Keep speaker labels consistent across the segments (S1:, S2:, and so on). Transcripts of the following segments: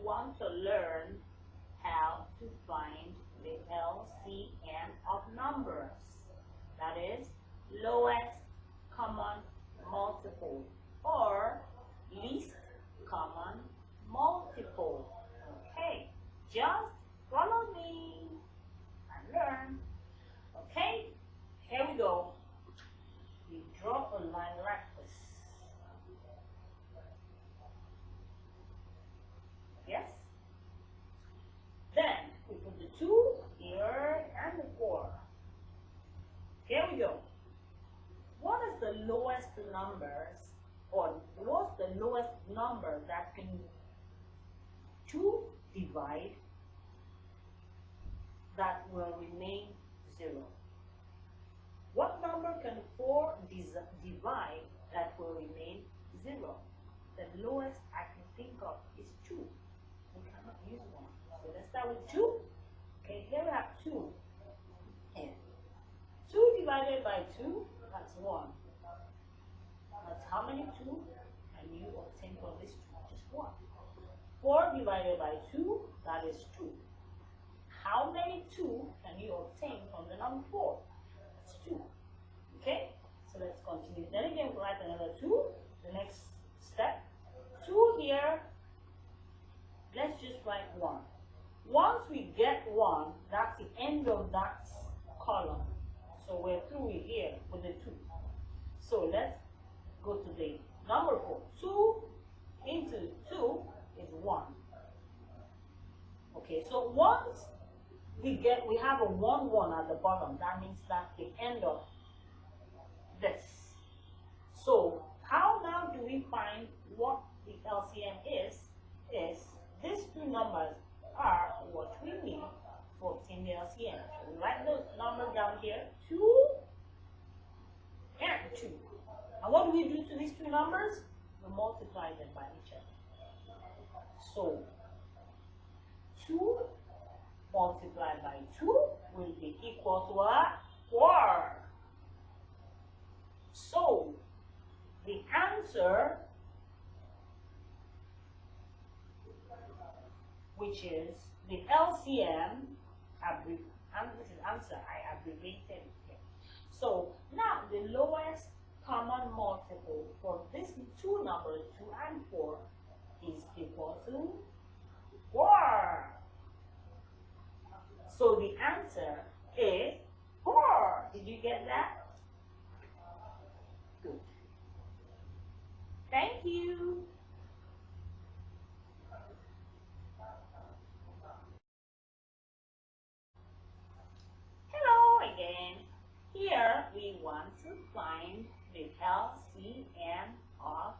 S1: want to learn how to find the LCM of numbers. That is lowest common multiple or least common multiple. Okay, just follow me and learn. Okay, here we go. We draw a line like this. Yes? Then we put the 2 here and the 4. Here we go. What is the lowest numbers, or what's the lowest number that can 2 divide that will remain 0? What number can 4 divide that will remain 0? The lowest I can think of is 2. We cannot use 1. So let's start with 2. Okay, here we have 2. Here. 2 divided by 2, that's 1. That's how many 2 can you obtain from this 2? Just 1. 4 divided by 2, that is 2. How many 2 can you obtain from the number 4? That's 2. Okay, so let's continue. Then again, we'll write another 2. The next step, 2 here. Let's just write 1. Once we get 1, that's the end of that column. So we're through here with the 2. So let's go to the number 4. 2 into 2 is 1. Okay, so once we have a 1 1 at the bottom, that means that's the end of this. So how now do we find what the LCM is these two numbers are what we need to obtain the LCM. So we write the number down here, 2 and 2. And what do we do to these two numbers? We multiply them by each other. So 2 multiplied by 2 will be equal to a 4. So the answer, which is the LCM, which is answer, I abbreviated it here. So now the lowest common multiple for these two numbers, 2 and 4, is equal to 4. So the answer is 4. Did you get that? Good. Thank you. Hello again. Here we want to find the LCM of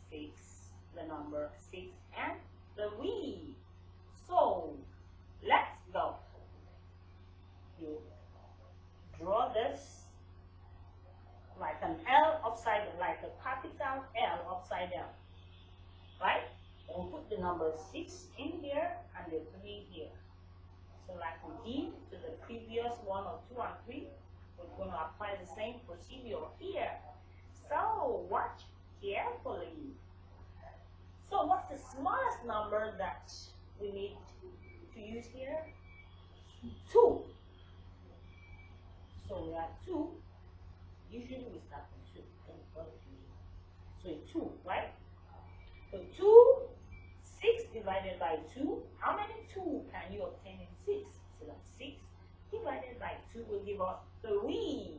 S1: 6, the number 6 and 3. So let's go. You draw this like an L upside down, like a capital L upside down, right? And we put the number 6 in here and the 3 here. So like we did to the previous one of 2 and 3, we're going to apply the same procedure here. So watch carefully. So what's the smallest number that we need to use here? 2. So we have 2. Usually we start with 2. So it's 2, right? So 2, 6 divided by 2. How many 2 can you obtain in 6? So that's 6 divided by 2 will give us 3.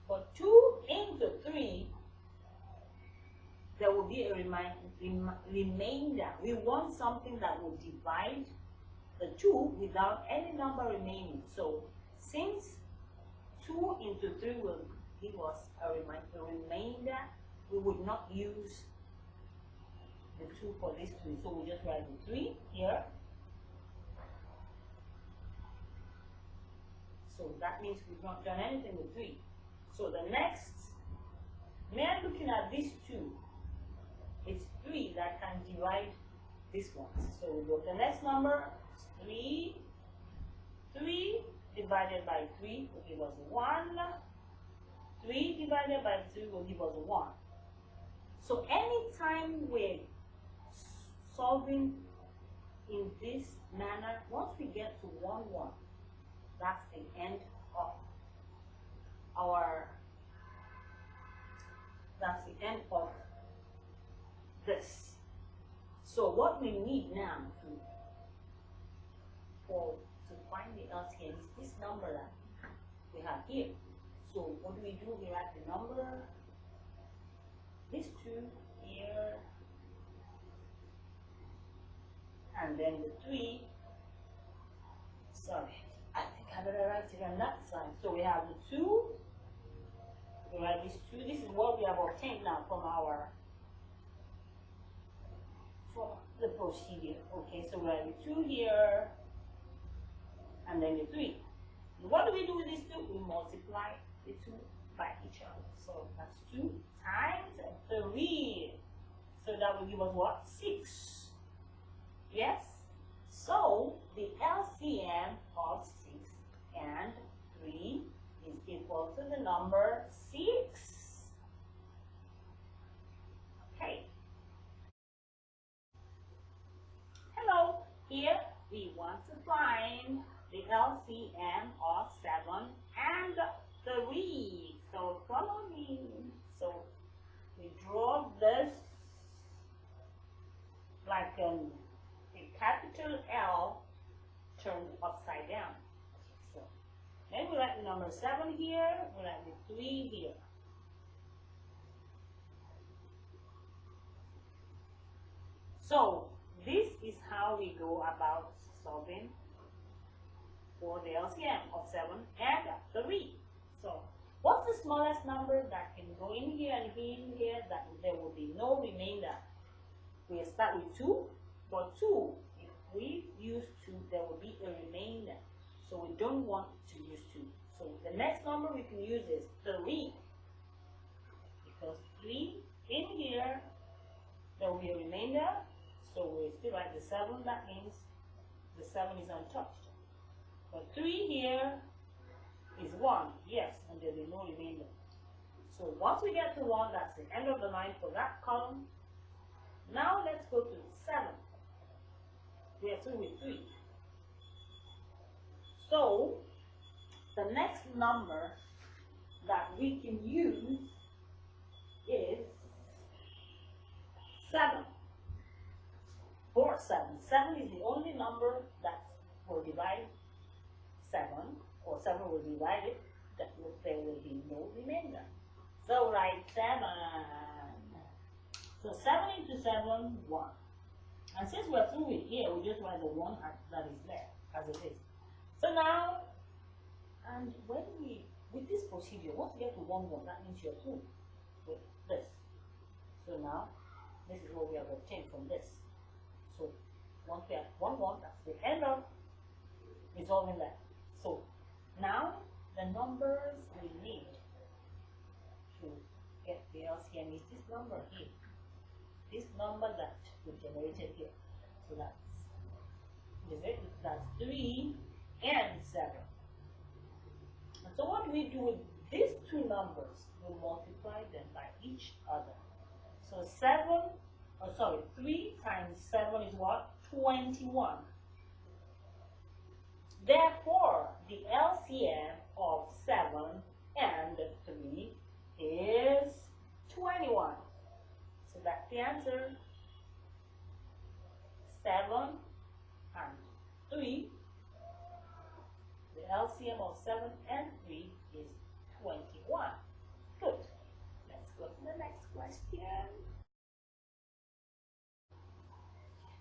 S1: But 2 into 3, there will be a remainder. We want something that will divide the 2 without any number remaining. So since 2 into 3 will give us a remainder, we would not use the 2 for this 3. So we just write the 3 here. So that means we've not done anything with 3. So the next, now looking at these 2, it's 3 that can divide this one. So we go to the next number, 3. 3 divided by 3 will give us 1. 3 divided by 3 will give us 1. So anytime we're solving in this manner, once we get to 1, 1, that's the end of our, that's the end of this. So what we need now to find the LCM is this number that we have here. So what do? We write the number, these two here, and then the 3. Sorry, I think I better write it on that side. So we have the 2, we write these 2. This is what we have obtained now from the procedure. Okay, so we have the 2 here, and then the 3. What do we do with these 2? We multiply the 2 by each other. So that's 2 times 3. So that will give us what? 6. Yes? So the LCM of 6 and 3 is equal to the number 6. Okay. Hello. Here we want to find the LCM of 7 and 3. So follow me. So we draw this like a capital L turned upside down. So then we write the number 7 here, we write the 3 here. So this is how we go about solving for the LCM of 7 and 3. So what's the smallest number that can go in here and in here that there will be no remainder? We start with 2, but 2, if we use 2, there will be a remainder. So we don't want to use 2. So the next number we can use is 3. Because 3 in here, there will be a remainder. So we still write the 7, that means the 7 is untouched. But 3 here is 1, yes, and there will be no remainder. So once we get to 1, that's the end of the line for that column. Now let's go to 7. We are through with 3. So the next number that we can use is 7. 4, 7. 7 is the only number that will divide 7, or 7 will divide it, there will be no remainder. So write 7. So 7 into 7, 1. And since we're through with here, we just write the 1 that is there, as it is. So now, and when with this procedure, once you get to 1, 1, that means you're through with this. So now, this is what we have obtained from this. So once we have 1, 1, that's the end of resolving that. So now, the numbers we need to get the LCM is this number here. This number that we generated here. So that's 3 and 7. And so what we do with these two numbers, we multiply them by each other. So 3 times 7 is what? 21. Therefore, the LCM of 7 and 3 is 21. So that's the answer. 7 and 3. The LCM of 7 and 3 is 21. Good. Let's go to the next question.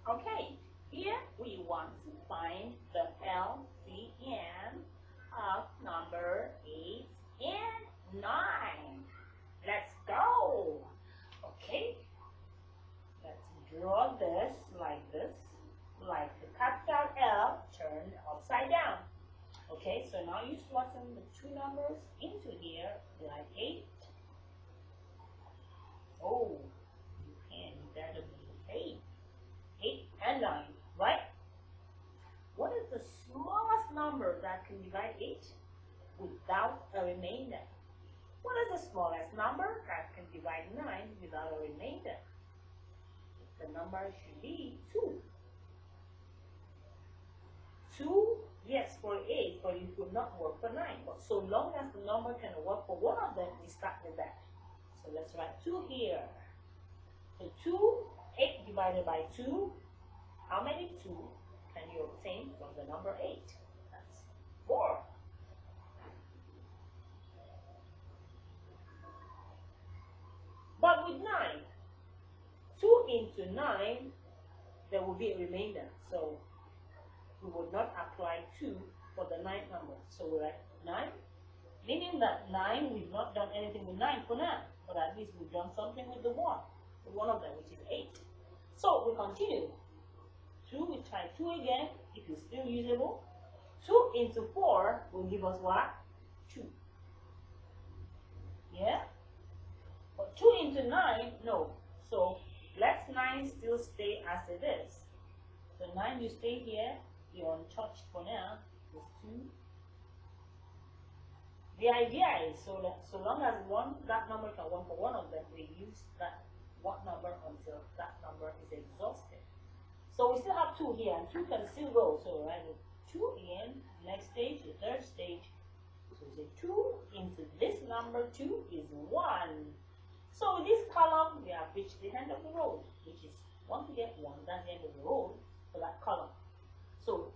S1: Okay, here we want to find the LCM of number 8 and 9. Let's go. Okay, let's draw this, like the capital L turned upside down. Okay, so now you slot in the two numbers into here, like 8. Oh, you can, that'll be 8 and 9, right? What is the smallest number that can divide 8 without a remainder? What is the smallest number that can divide 9 without a remainder? The number should be 2. 2, yes, for 8, but it would not work for 9. But so long as the number can work for one of them, we start with that. So let's write 2 here. So 2, 8 divided by 2, how many 2 can you obtain from the number 8? That's 4. But with 9, 2 into 9, there will be a remainder. So we would not apply 2 for the 9th number. So we write 9, meaning that 9, we've not done anything with 9 for now, but at least we've done something with the 1, with one of them, which is 8. So we continue. 2, we try 2 again, it is still usable. 2 into 4 will give us what? 2. Yeah? But 2 into 9, no. So let 9 still stay as it is. So 9, you stay here, you're untouched for now, is 2. The idea is so long as that number can work for one of them, we use that one number until that number is exhausted. So we still have 2 here, and 2 can still go. So write 2 again, next stage, the third stage. So we say 2 into this number 2 is 1. So with this column, we have reached the end of the road, which is once we get 1, that's the end of the road for that column. So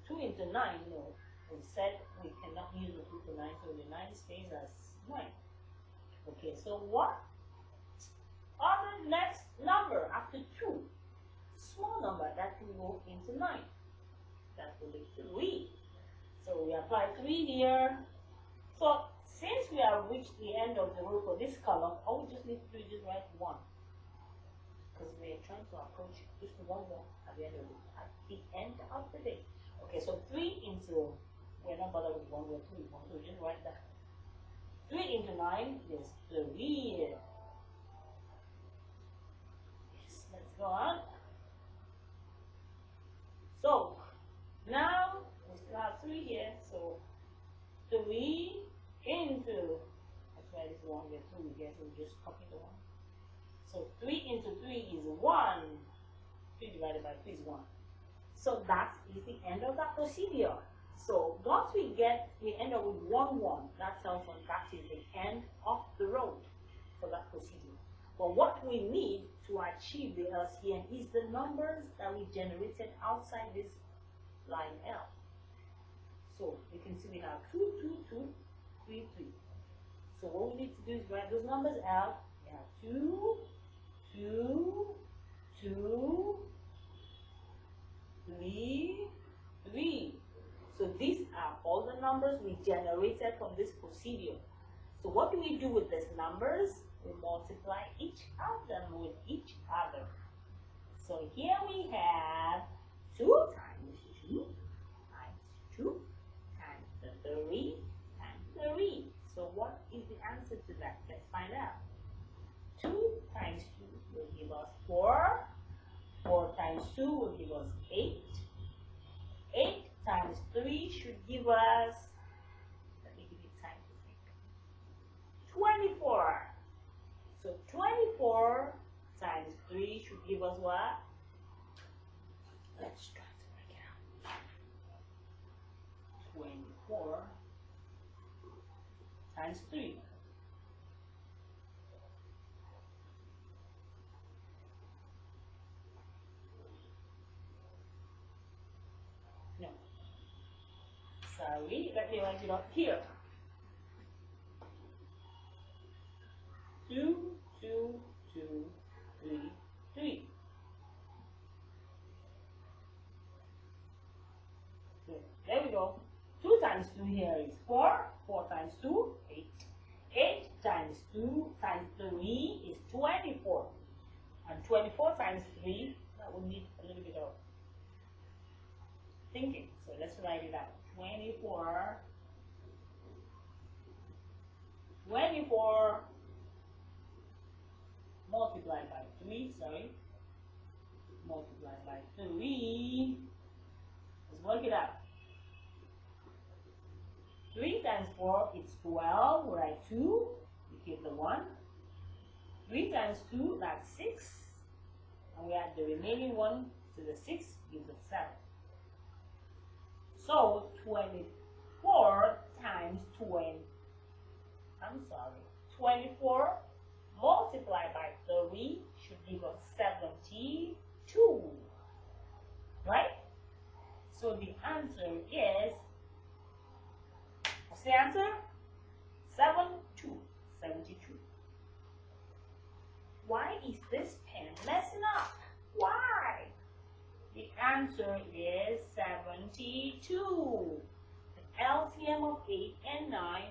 S1: 2 into 9, no. We said we cannot use the 2 to 9, so the 9 stays as 9. Okay, so what are the next number after 2? Small number that can go into 9. That will be 3. So we apply 3 here. So since we have reached the end of the row for this column, all we just need to do is just write 1. Because we are trying to approach just 1 more at the end of the day. Okay, so 3 into, we're not bothered with 1, we're 3, 1, so we just write that. 3 into 9 is 3. Yes, let's go on. So now we still have 3 here, so 3 into, that's why this 1 gets 2 here, so we just copy the 1. So 3 into 3 is 1. 3 divided by 3 is 1. So that is the end of that procedure. So once we end up with 1, 1, that tells us that is the end of the road for that procedure. But what we need to achieve the LCM is the numbers that we generated outside this line L. So you can see we have 2, 2, 2, 3, 3. So what we need to do is write those numbers out. We have 2, 2, 2, 3, 3. So these are all the numbers we generated from this procedure. So what do we do with these numbers? We multiply each of them with each other. So here we have 2 times 2 times 2 times the 3 times 3. So what is the answer to that? Let's find out. 2 times 2 will give us 4. 4 times 2 will give us 8. 8 times 3 should give us, let me give you time to think, 24. So 24 times 3 should give us what? Let's try to work it out. 24 times 3. No. Sorry, let me write it up here. 2, 2, 2, 3, 3. Okay, there we go. 2 times 2 here is 4. 4 times 2, 8. 8 times 2 times 3 is 24. And 24 times 3, that will need a little bit of thinking. So let's write it out. 24 multiplied by 3, multiplied by 3. Let's work it out. 3 times 4 is 12, we write 2. keep the 1. 3 times 2, that's 6. And we add the remaining 1 to the 6, gives us 7. So 24 times 24 multiplied by 3 should give us 72. Right? So the answer is, what's the answer? 72. Why is this pen messing up? Why? The answer is 72. The LCM of 8 and 9